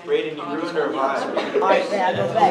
Brayden, you ruined our vibe. Alright, man, go back.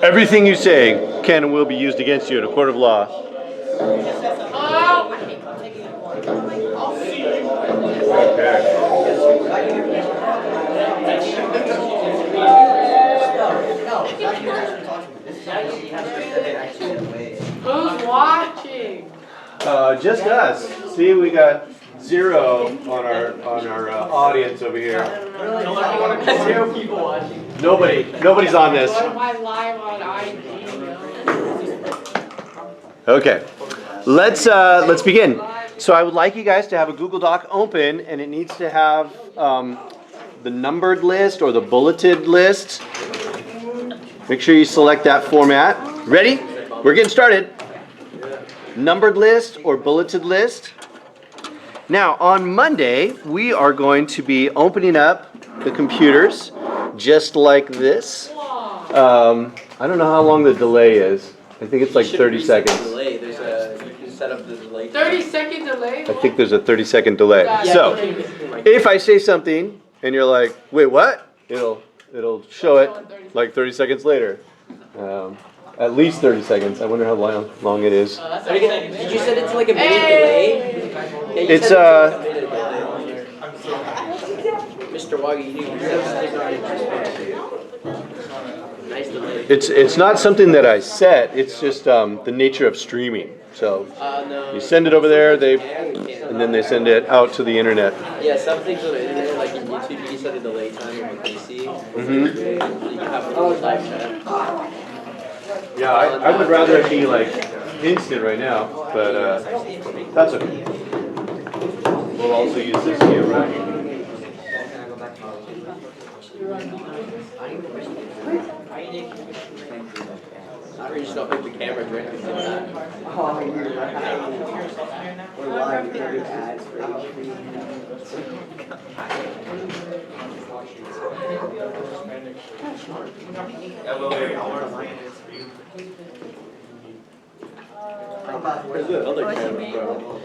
Everything you say can and will be used against you in a court of law. Who's watching? Just us. See, we got 0 on our audience over here. 0 people watching. Nobody's on this. What am I live on IG? Okay, let's begin. So I would like you guys to have a Google Doc open, and it needs to have the numbered list or the bulleted list. Make sure you select that format. Ready? We're getting started. Numbered list or bulleted list. Now, on Monday, we are going to be opening up the computers just like this. I don't know how long the delay is. I think it's like 30 seconds. Delay. You can set up the delay. 30-second delay? I think there's a 30-second delay. Yeah. So, if I say something and you're like, wait, what? It'll show it like 30 seconds later. At least 30 seconds. I wonder how long it is. Did you set it to like a minute delay? Yeah, It's Mr. Waggy, you set that. Nice delay. it's not something that I set. It's just the nature of streaming. So No. you send it over there, and then they send it out to the internet. Yeah, some things on the internet, like in YouTube, you can set a delay time on the PC. Mm-hmm. So you can have a live chat. Yeah, I would rather it be like instant right now, but that's okay. We'll also use this camera. I just don't hook the camera directly to that. Oh, you're right. We're live with ads for Where's the other camera, bro?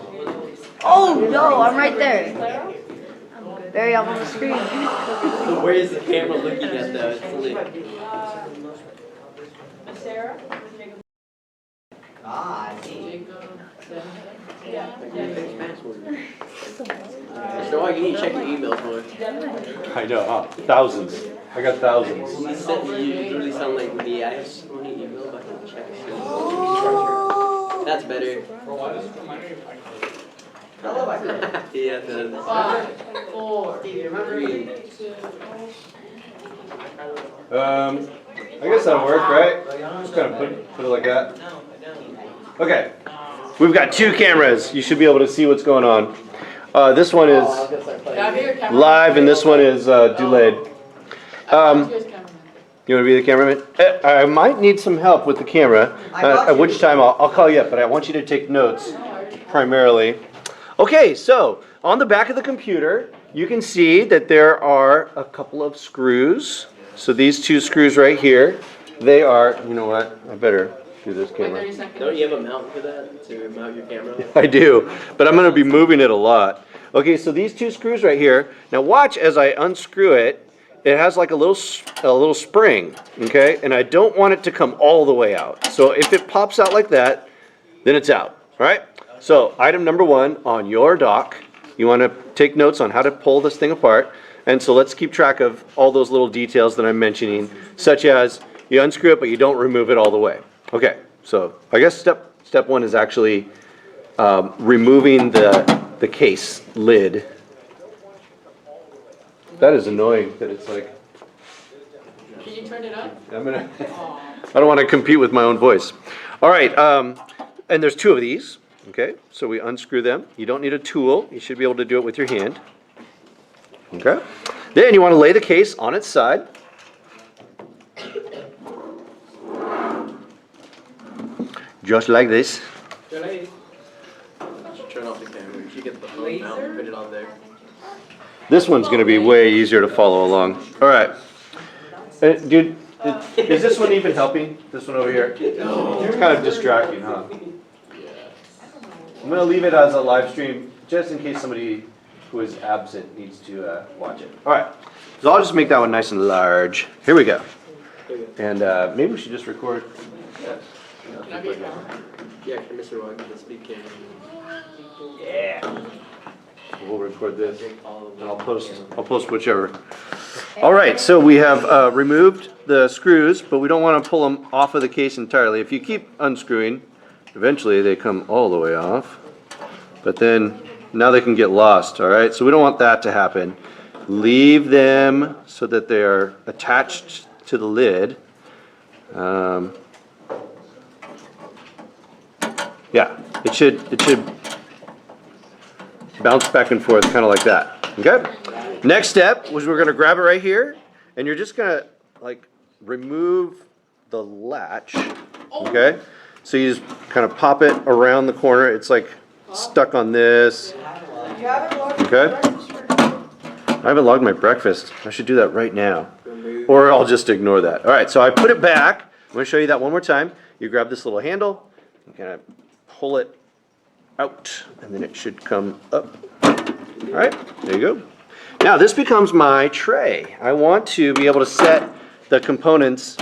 Oh, no, I'm right there. Barry, I'm on the screen. So where is the camera looking at though? It's lit. Sarah? God. Mr. Waggy, you need to check your emails more. I know, thousands. I got thousands. You literally sound like me. I have so many emails, but I can check. That's better. Yeah, it does. 5, 4, 3, 2. I guess that'll work, right? Just kind of put it like that. Okay, we've got 2 cameras. You should be able to see what's going on. This one is live, and this one is delayed. You want to be the cameraman? I might need some help with the camera, at which time I'll call you up, but I want you to take notes primarily. Okay, so on the back of the computer, you can see that there are a couple of screws. So these 2 screws right here, they are, you know what, I better do this camera. Don't you have a mount for that, to mount your camera? I do, but I'm going to be moving it a lot. Okay, so these 2 screws right here, now watch as I unscrew it. It has like a little spring, okay? And I don't want it to come all the way out. So if it pops out like that, then it's out, all right? So item number 1 on your doc, you want to take notes on how to pull this thing apart. And so let's keep track of all those little details that I'm mentioning, such as you unscrew it, but you don't remove it all the way. Okay, so I guess step 1 is actually removing the case lid. That is annoying that it's like Can you turn it up? I don't want to compete with my own voice. All right, and there's two of these, okay? So we unscrew them. You don't need a tool. You should be able to do it with your hand. Okay? Then you want to lay the case on its side. Just like this. Should turn off the camera. You should get the phone out and put it on there. This one's going to be way easier to follow along. All right. Dude, is this one even helping? This one over here? It's kind of distracting, huh? I'm going to leave it as a live stream just in case somebody who is absent needs to watch it. All right. So I'll just make that one nice and large. Here we go. And maybe we should just record. Yes. Can I be a camera? Yeah, Mr. Wong, the speed cam. Yeah. We'll record this. All of And I'll post whichever. All right, so we have removed the screws, but we don't want to pull them off of the case entirely. If you keep unscrewing, eventually they come all the way off. But then now they can get lost, all right? So we don't want that to happen. Leave them so that they are attached to the lid. Yeah, it should bounce back and forth kind of like that, okay? Next step was we're gonna grab it right here, and you're just gonna like remove the latch, okay? So you just kind of pop it around the corner. It's like stuck on this, okay? I haven't logged my breakfast. I should do that right now, or I'll just ignore that. All right, so I put it back. I'm gonna show you that one more time. You grab this little handle, you kind of pull it out, and then it should come up. All right, there you go. Now this becomes my tray. I want to be able to set the components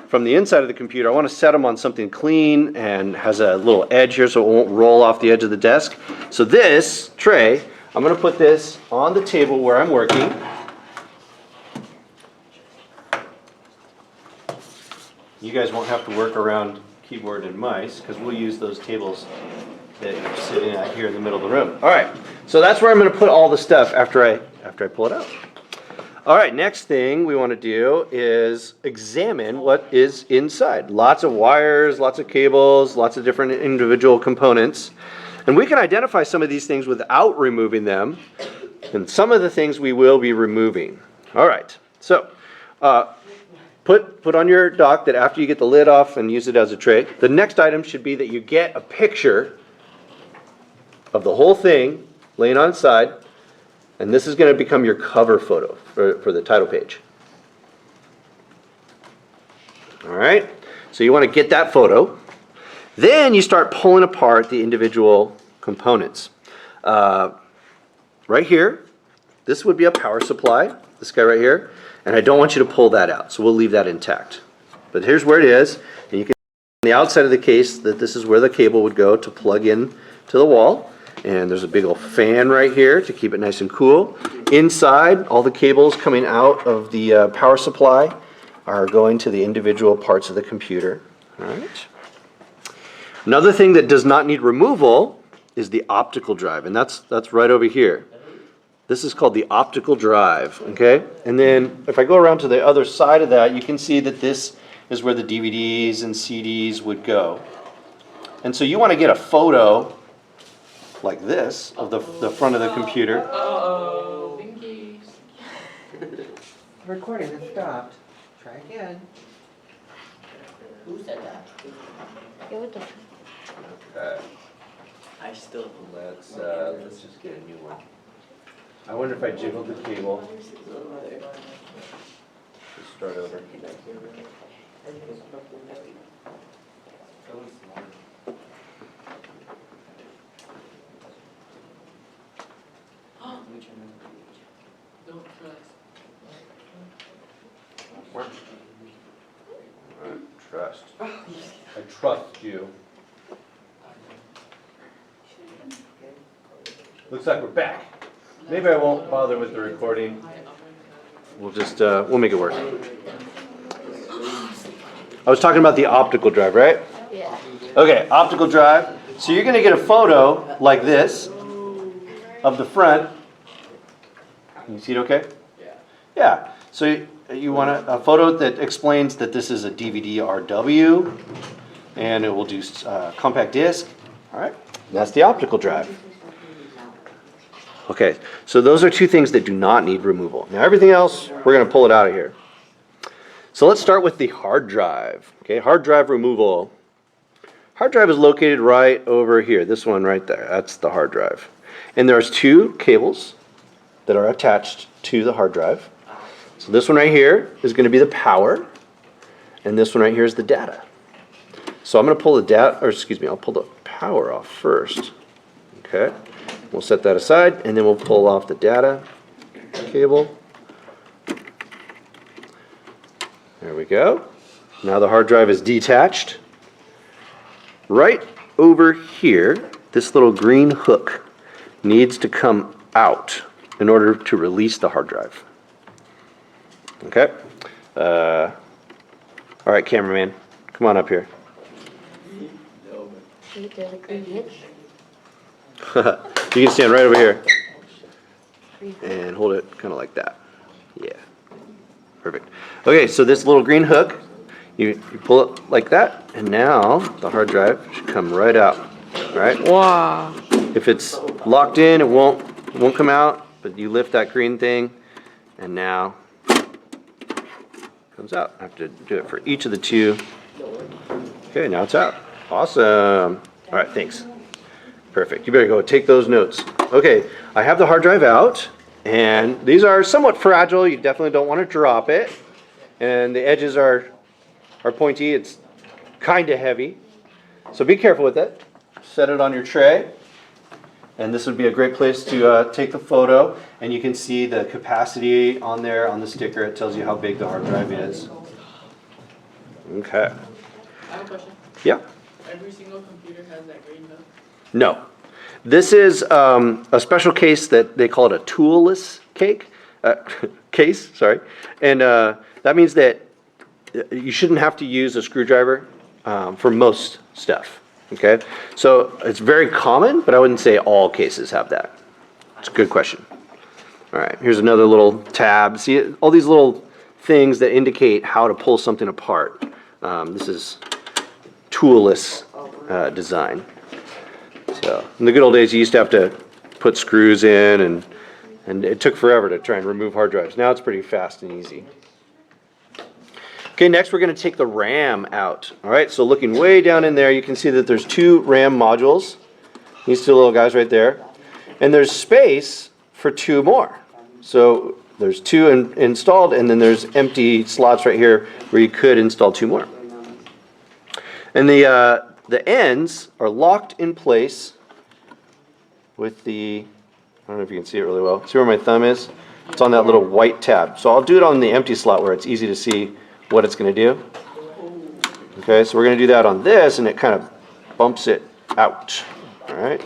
from the inside of the computer. I want to set them on something clean and has a little edge here so it won't roll off the edge of the desk. So this tray, I'm going to put this on the table where I'm working. You guys won't have to work around keyboard and mice because we'll use those tables that you're sitting at here in the middle of the room. All right, so that's where I'm going to put all the stuff after I pull it out. All right, next thing we want to do is examine what is inside. Lots of wires, lots of cables, lots of different individual components. And we can identify some of these things without removing them. And some of the things we will be removing. All right, so put on your dock that after you get the lid off and use it as a tray, the next item should be that you get a picture of the whole thing laying on its side, and this is going to become your cover photo for the title page. All right, so you want to get that photo. Then you start pulling apart the individual components. Right here, this would be a power supply, this guy right here, and I don't want you to pull that out, so we'll leave that intact. But here's where it is, and you can see on the outside of the case that this is where the cable would go to plug in to the wall. And there's a big old fan right here to keep it nice and cool. Inside, all the cables coming out of the power supply are going to the individual parts of the computer. All right. Another thing that does not need removal is the optical drive, and that's right over here. This is called the optical drive, okay? And then if I go around to the other side of that, you can see that this is where the DVDs and CDs would go. And so you want to get a photo like this of the front of the computer. Uh-oh, binkies. Recording has stopped. Try again. Who said that? Yeah, what the? Okay, I still. let's just get a new one. I wonder if I jiggled the cable. Let's start over. Don't trust. Trust. I trust you. Looks like we're back. Maybe I won't bother with the recording. We'll just, we'll make it work. I was talking about the optical drive, right? Yeah. Okay, optical drive. So you're gonna get a photo like this of the front. Can you see it okay? Yeah. Yeah. So you want a photo that explains that this is a DVD RW, and it will do compact disc. All right, that's the optical drive. Okay, so those are two things that do not need removal. Now everything else, we're going to pull it out of here. So let's start with the hard drive. Okay, hard drive removal. Hard drive is located right over here. This one right there. That's the hard drive. And there's two cables that are attached to the hard drive. So this one right here is going to be the power, and this one right here is the data. So I'm going to pull the data, or excuse me, I'll pull the power off first. Okay, we'll set that aside, and then we'll pull off the data cable. There we go. Now the hard drive is detached. Right over here, this little green hook needs to come out in order to release the hard drive. Okay? All right, cameraman, come on up here. Wait, there's a green hitch. You can stand right over here and hold it kind of like that. Yeah. Perfect. Okay, so this little green hook, you pull it like that, and now the hard drive should come right out. All right? Wow. If it's locked in, it won't come out, but you lift that green thing, and now it comes out. I have to do it for each of the two. Okay, now it's out. Awesome. All right, thanks. Perfect. You better go take those notes. Okay, I have the hard drive out, and these are somewhat fragile. You definitely don't want to drop it. And the edges are pointy. It's kind of heavy. So be careful with it. Set it on your tray. And this would be a great place to take the photo. And you can see the capacity on there on the sticker. It tells you how big the hard drive is. Okay. I have a question. Yeah. Every single computer has that green hook? No. This is a special case that they call it a toolless case. Sorry. And that means that you shouldn't have to use a screwdriver for most stuff. Okay? So it's very common, but I wouldn't say all cases have that. It's a good question. All right, here's another little tab. See all these little things that indicate how to pull something apart. This is toolless design. So in the good old days, you used to have to put screws in, and it took forever to try and remove hard drives. Now it's pretty fast and easy. Okay, next we're going to take the RAM out. All right, so looking way down in there, you can see that there's two RAM modules. These two little guys right there. And there's space for two more. So there's two installed, and then there's empty slots right here where you could install two more. And the ends are locked in place with the, I don't know if you can see it really well. See where my thumb is? It's on that little white tab. So I'll do it on the empty slot where it's easy to see what it's going to do. Okay, so we're going to do that on this, and it kind of bumps it out. All right,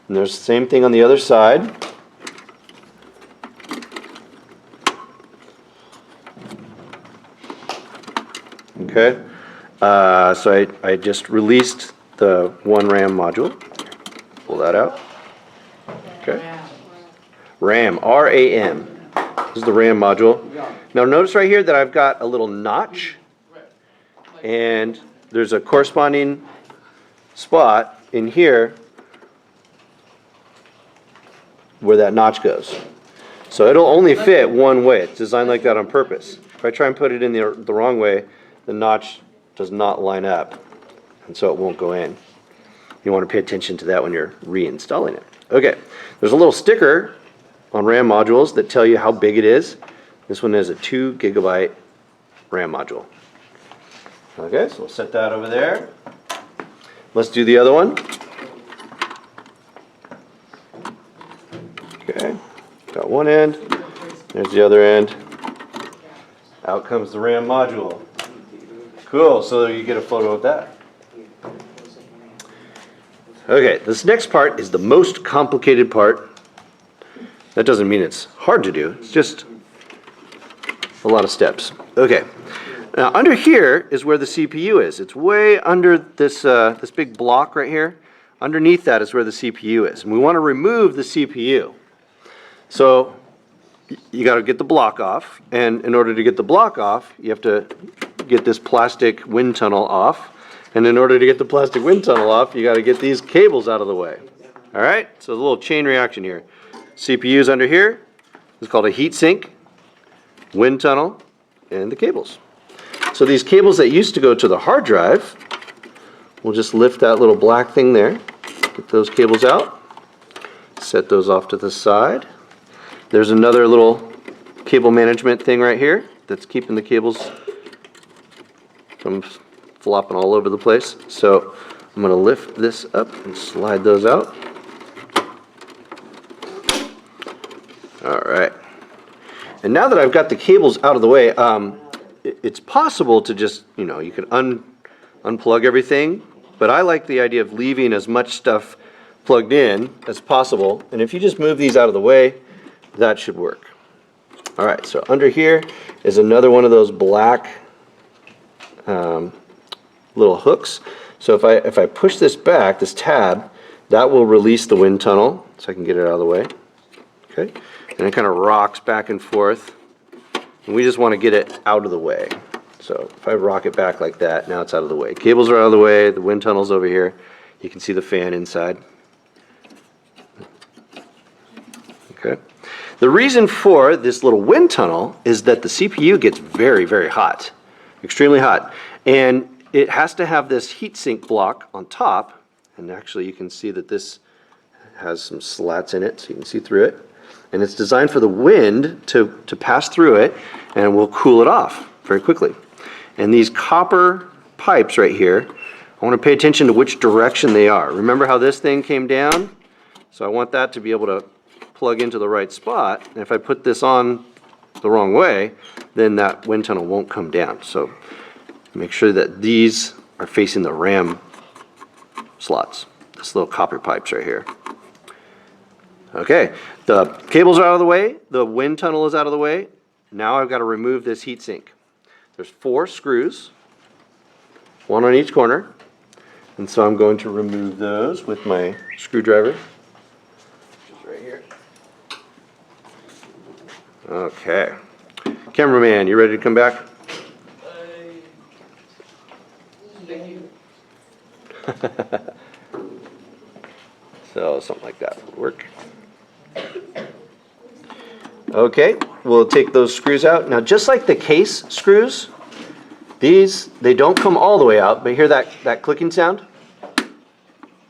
and there's the same thing on the other side. Okay, so I just released the one RAM module. Pull that out. Okay, RAM, RAM. This is the RAM module. Now notice right here that I've got a little notch, and there's a corresponding spot in here where that notch goes. So it'll only fit one way. It's designed like that on purpose. If I try and put it in the wrong way, the notch does not line up, and so it won't go in. You want to pay attention to that when you're reinstalling it. Okay, there's a little sticker on RAM modules that tell you how big it is. This one is a 2 gigabyte RAM module. Okay, so we'll set that over there. Let's do the other one. Okay, got one end. There's the other end. Out comes the RAM module. Cool, so you get a photo of that. Okay, this next part is the most complicated part. That doesn't mean it's hard to do, it's just a lot of steps. Okay, now under here is where the CPU is. It's way under this, this big block right here. Underneath that is where the CPU is. And we want to remove the CPU. So you gotta get the block off, and in order to get the block off, you have to get this plastic wind tunnel off, and in order to get the plastic wind tunnel off, you gotta get these cables out of the way. All right, so a little chain reaction here. CPU's under here, it's called a heat sink, wind tunnel, and the cables. So these cables that used to go to the hard drive, we'll just lift that little black thing there, get those cables out, set those off to the side. There's another little cable management thing right here that's keeping the cables from flopping all over the place. So I'm going to lift this up and slide those out. All right. And now that I've got the cables out of the way, it's possible to just, you can unplug everything, but I like the idea of leaving as much stuff plugged in as possible. And if you just move these out of the way, that should work. All right, so under here is another one of those black little hooks. So if I push this back, this tab, that will release the wind tunnel, so I can get it out of the way. Okay, and it kind of rocks back and forth, and we just want to get it out of the way. So if I rock it back like that, now it's out of the way. Cables are out of the way, the wind tunnel's over here. You can see the fan inside. Okay. The reason for this little wind tunnel is that the CPU gets very, very hot, extremely hot. And it has to have this heatsink block on top. And actually you can see that this has some slats in it, so you can see through it. And it's designed for the wind to pass through it, and will cool it off very quickly. And these copper pipes right here, I want to pay attention to which direction they are. Remember how this thing came down? So I want that to be able to plug into the right spot, and if I put this on the wrong way, then that wind tunnel won't come down. So make sure that these are facing the RAM slots, this little copper pipes right here. Okay, the cables are out of the way, the wind tunnel is out of the way. Now I've got to remove this heat sink. There's 4 screws, one on each corner, and so I'm going to remove those with my screwdriver. Right here. Okay. Cameraman, you ready to come back? So something like that would work. Okay, we'll take those screws out. Now just like the case screws, these, they don't come all the way out, but hear that clicking sound?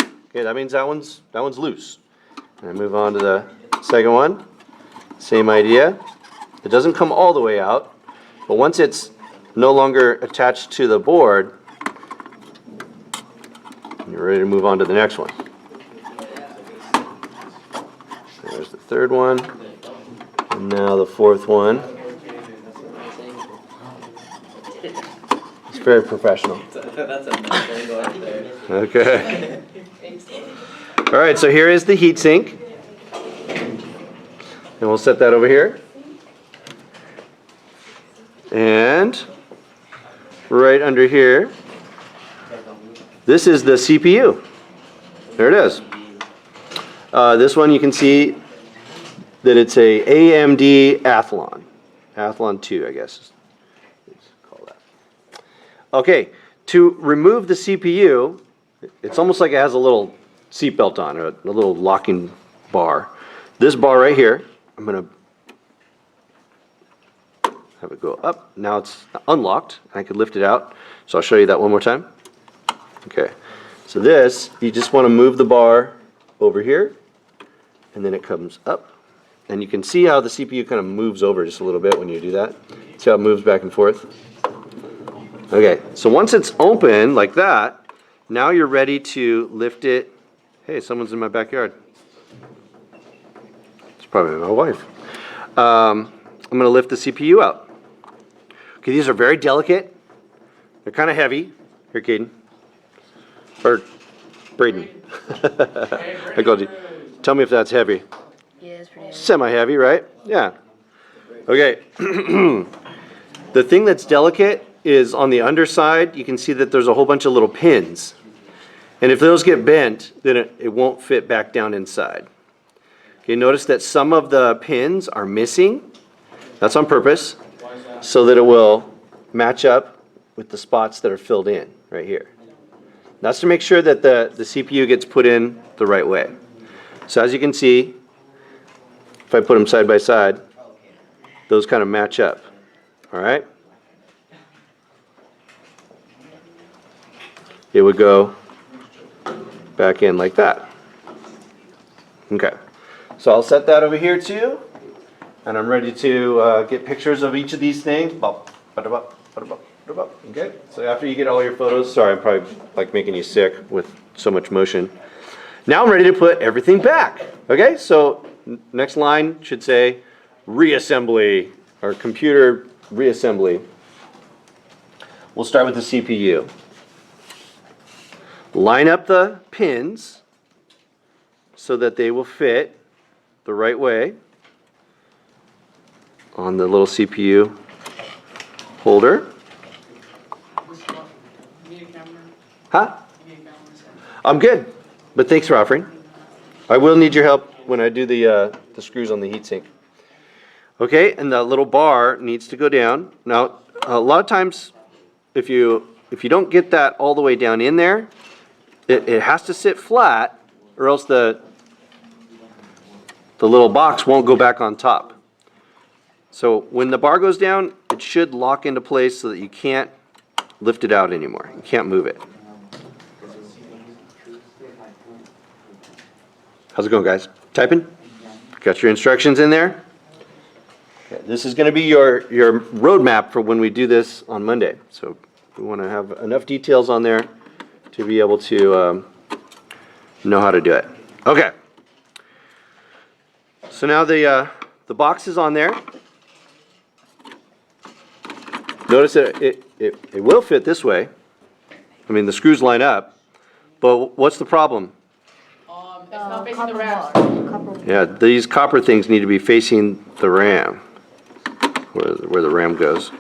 Okay, that means that one's loose. And I move on to the second one. Same idea. It doesn't come all the way out, but once it's no longer attached to the board, you're ready to move on to the next one. There's the third one, and now the fourth one. It's very professional. That's a nice angle up there. Okay. All right, so here is the heat sink. And we'll set that over here. And right under here, this is the CPU. There it is. This one you can see that it's a AMD Athlon. Athlon 2, I guess. Let's call that. Okay, to remove the CPU, it's almost like it has a little seatbelt on, or a little locking bar. This bar right here, I'm going to have it go up. Now it's unlocked. I could lift it out. So I'll show you that one more time. Okay. So this, you just want to move the bar over here, and then it comes up. And you can see how the CPU kind of moves over just a little bit when you do that. See how it moves back and forth? Okay. So once it's open like that, now you're ready to lift it. Hey, someone's in my backyard. It's probably my wife. I'm going to lift the CPU out. Okay, these are very delicate. They're kind of heavy. Here, Caden. Or Braden. I called you. Tell me if that's heavy. Yeah, it's pretty heavy. Semi-heavy, right? Yeah. Okay. The thing that's delicate is on the underside. You can see that there's a whole bunch of little pins. And if those get bent, then it won't fit back down inside. Okay, notice that some of the pins are missing. That's on purpose, so that it will match up with the spots that are filled in right here. That's to make sure that the CPU gets put in the right way. So as you can see, if I put them side by side, those kind of match up. All right? It would go back in like that. Okay. So I'll set that over here too. And I'm ready to get pictures of each of these things. Okay, so after you get all your photos, sorry, I'm probably like making you sick with so much motion. Now I'm ready to put everything back. Okay, so next line should say reassembly or computer reassembly. We'll start with the CPU. Line up the pins so that they will fit the right way on the little CPU holder. Huh? I'm good, but thanks for offering. I will need your help when I do the screws on the heatsink. Okay, and the little bar needs to go down. Now, a lot of times, if you don't get that all the way down in there, it has to sit flat, or else the little box won't go back on top. So when the bar goes down, it should lock into place so that you can't lift it out anymore. You can't move it. How's it going, guys? Typing? Got your instructions in there? Okay, this is going to be your roadmap for when we do this on Monday. So we want to have enough details on there to be able to know how to do it. Okay. So now the box is on there. Notice that it will fit this way. I mean, the screws line up. But what's the problem? It's not facing the Copper RAM. bar. Copper. Yeah, these copper things need to be facing the RAM, where the RAM goes.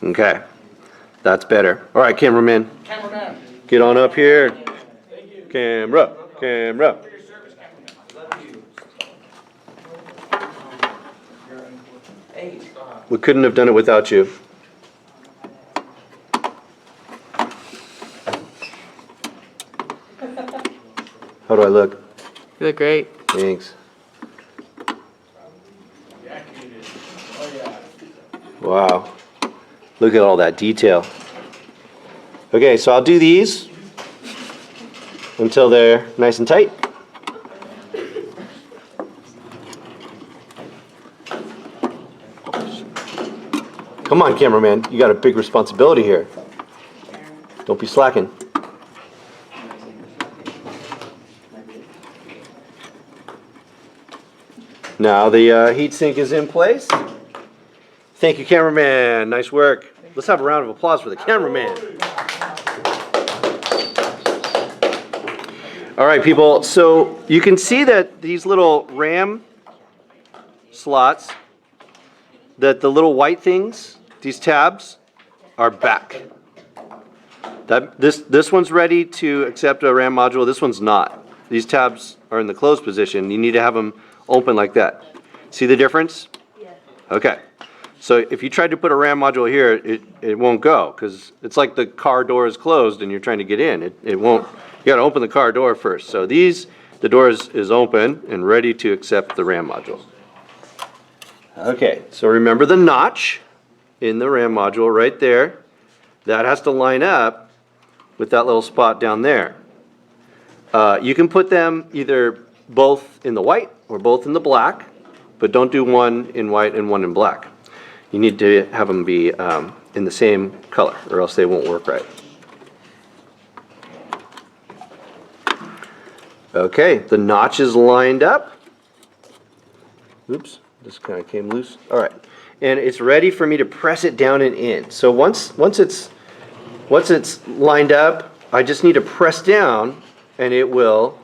Okay, that's better. All right, cameraman. Cameraman. Get on up here. Thank you. Camera. For your service, cameraman. We couldn't have done it without you. How do I look? You look great. Thanks. Oh, yeah. Wow. Look at all that detail. Okay, so I'll do these until they're nice and tight. Come on, cameraman. You got a big responsibility here. Don't be slacking. Now the heat sink is in place. Thank you, cameraman. Nice work. Let's have a round of applause for the cameraman. All right, people. So you can see that these little RAM slots, that the little white things, these tabs, are back. This one's ready to accept a RAM module. This one's not. These tabs are in the closed position. You need to have them open like that. See the difference? Yeah. Okay. So if you tried to put a RAM module here, it won't go, because it's like the car door is closed and you're trying to get in. It won't. You got to open the car door first. So the door is open and ready to accept the RAM module. Okay. So remember the notch in the RAM module right there. That has to line up with that little spot down there. You can put them either both in the white or both in the black, but don't do one in white and one in black. You need to have them be in the same color, or else they won't work right. Okay, the notch is lined up. Oops, this kind of came loose. All right, and it's ready for me to press it down and in. So once it's lined up, I just need to press down, and it will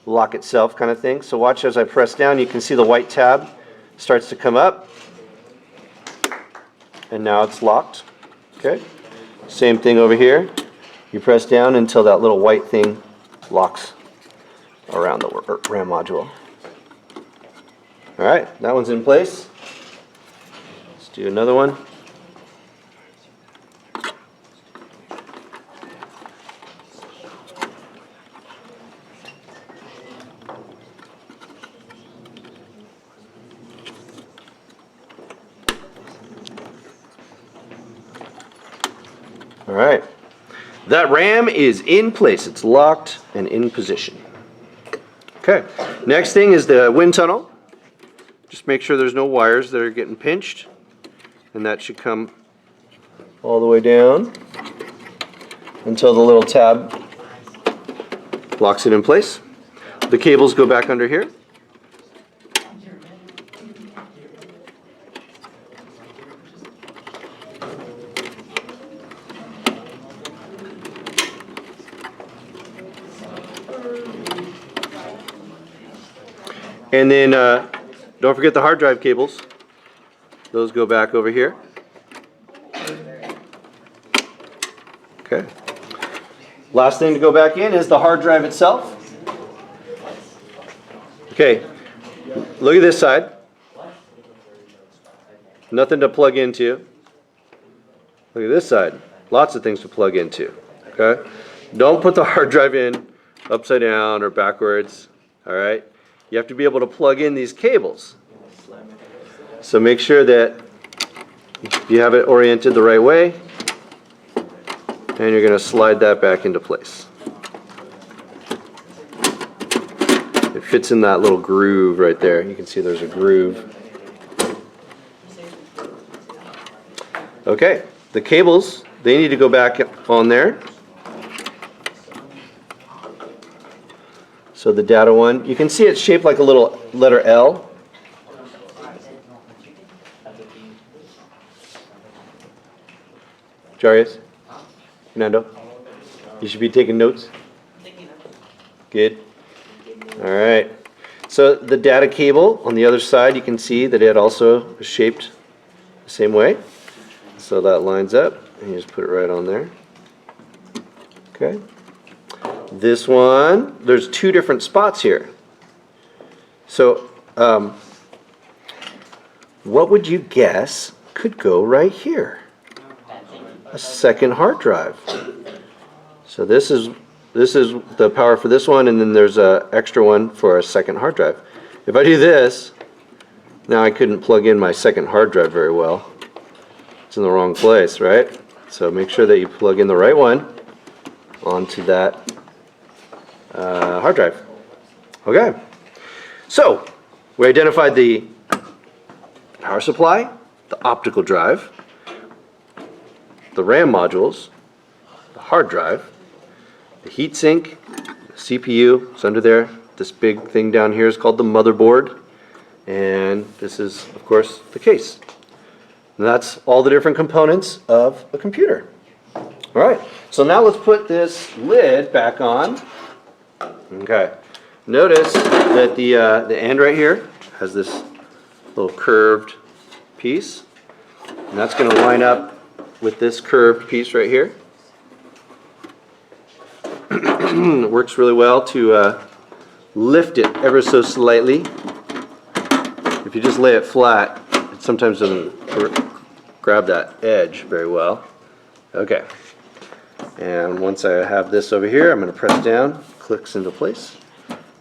lock itself, kind of thing. So watch as I press down. You can see the white tab starts to come up, and now it's locked. Okay, same thing over here. You press down until that little white thing locks around the RAM module. All All right, that one's in place. Let's do another one. All right, that ram is in place. It's locked and in position. Okay, next thing is the wind tunnel. Just make sure there's no wires that are getting pinched, and that should come all the way down until the little tab locks it in place. The cables go back under here. And then don't forget the hard drive cables. Those go back over here. Okay. Last thing to go back in is the hard drive itself. Okay. Look at this side. Nothing to plug into. Look at this side. Lots of things to plug into. Okay. Don't put the hard drive in upside down or backwards. All right. You have to be able to plug in these cables. So make sure that you have it oriented the right way, and you're going to slide that back into place. It fits in that little groove right there. You can see there's a groove. Okay, the cables, they need to go back on there. So the data one, you can see it's shaped like a little letter L. Jarius? Fernando? You should be taking notes? Good. All right. So the data cable on the other side, you can see that it also is shaped the same way. So that lines up, and you just put it right on there. Okay. This one, there's two different spots here. So, what would you guess could go right here? A second hard drive. So this is the power for this one, and then there's a extra one for a second hard drive. If I do this, now I couldn't plug in my second hard drive very well. It's in the wrong place, right? So make sure that you plug in the right one onto that hard drive. Okay, so we identified the power supply, the optical drive, the RAM modules, the hard drive, the heatsink, the CPU is under there. This big thing down here is called the motherboard, and this is, of course, the case. And that's all the different components of a computer. All right, so now let's put this lid back on. Okay, notice that the end right here has this little curved piece, and that's going to line up with this curved piece right here. It works really well to lift it ever so slightly. If you just lay it flat, it sometimes doesn't grab that edge very well. Okay, and once I have this over here, I'm going to press down. Clicks into place.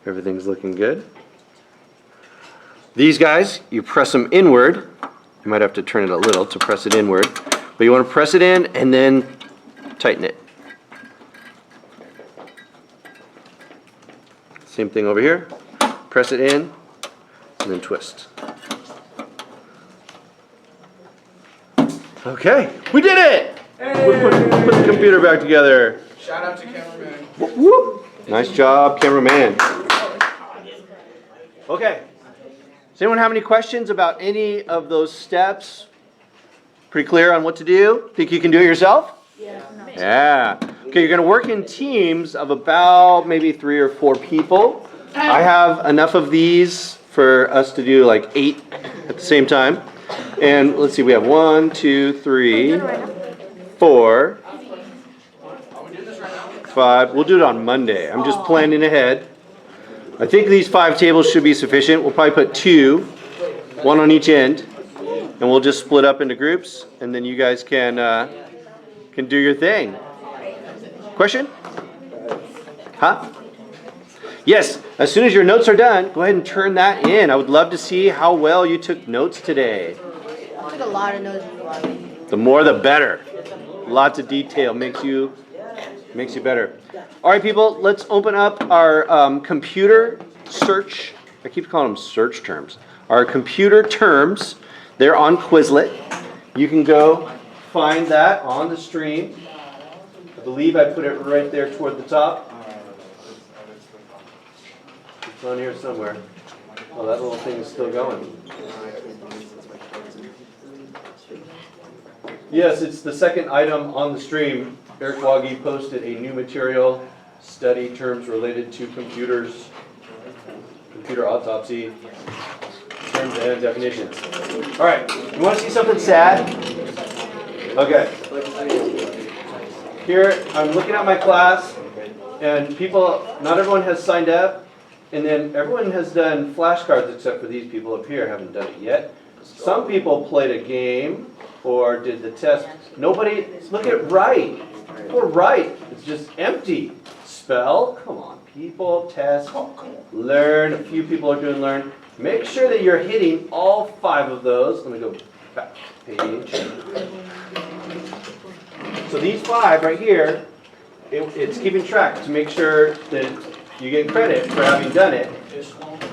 Everything's looking good. These guys, you press them inward. You might have to turn it a little to press it inward, but you want to press it in and then tighten it. Same thing over here. Press it in and then twist. Okay, we did it! Hey. We put the computer back together. Shout out to cameraman. Whoop, whoop. Nice job, cameraman. Okay. Does anyone have any questions about any of those steps? Pretty clear on what to do? Think you can do it yourself? Yeah. Okay, you're going to work in teams of about maybe 3 or 4 people. I have enough of these for us to do like 8 at the same time. And let's see, we have 1, 2, 3, 4, 5. We'll do it on Monday. I'm just planning ahead. I think these 5 tables should be sufficient. We'll probably put 2 one on each end, and we'll just split up into groups, and then you guys can do your thing. Question? Huh? Yes, as soon as your notes are done, go ahead and turn that in. I would love to see how well you took notes today. I took a lot of notes. The more the better. Lots of detail makes you better. All right, people, let's open up our computer search. I keep calling them search terms. Our computer terms. They're on Quizlet. You can go find that on the stream. I believe I put it right there toward the top. It's on here somewhere. Oh, that little thing is still going. Yes, it's the second item on the stream. Eric Waggy posted a new material, study terms related to computers, computer autopsy, terms and definitions. All right, you want to see something sad? Okay. Here, I'm looking at my class, and people, not everyone has signed up, and then everyone has done flashcards except for these people up here haven't done it yet. Some people played a game or did the test. Nobody, look at right. Or right, it's just empty. Spell, come on, people, test, learn. A few people are doing learn. Make sure that you're hitting all 5 of those. Let me go back page. So these 5 right here, it's keeping track to make sure that you get credit for having done it.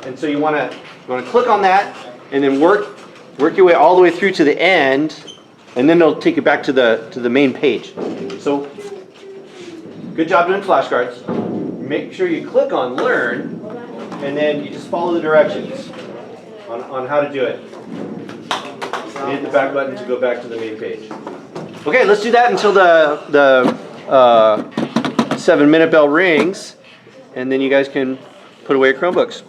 And so you want to click on that and then work your way all the way through to the end, and then it'll take you back to the main page. So good job doing flashcards. Make sure you click on learn, and then you just follow the directions on how to do it. You hit the back button to go back to the main page. Okay, let's do that until the 7-minute bell rings, and then you guys can put away your Chromebooks.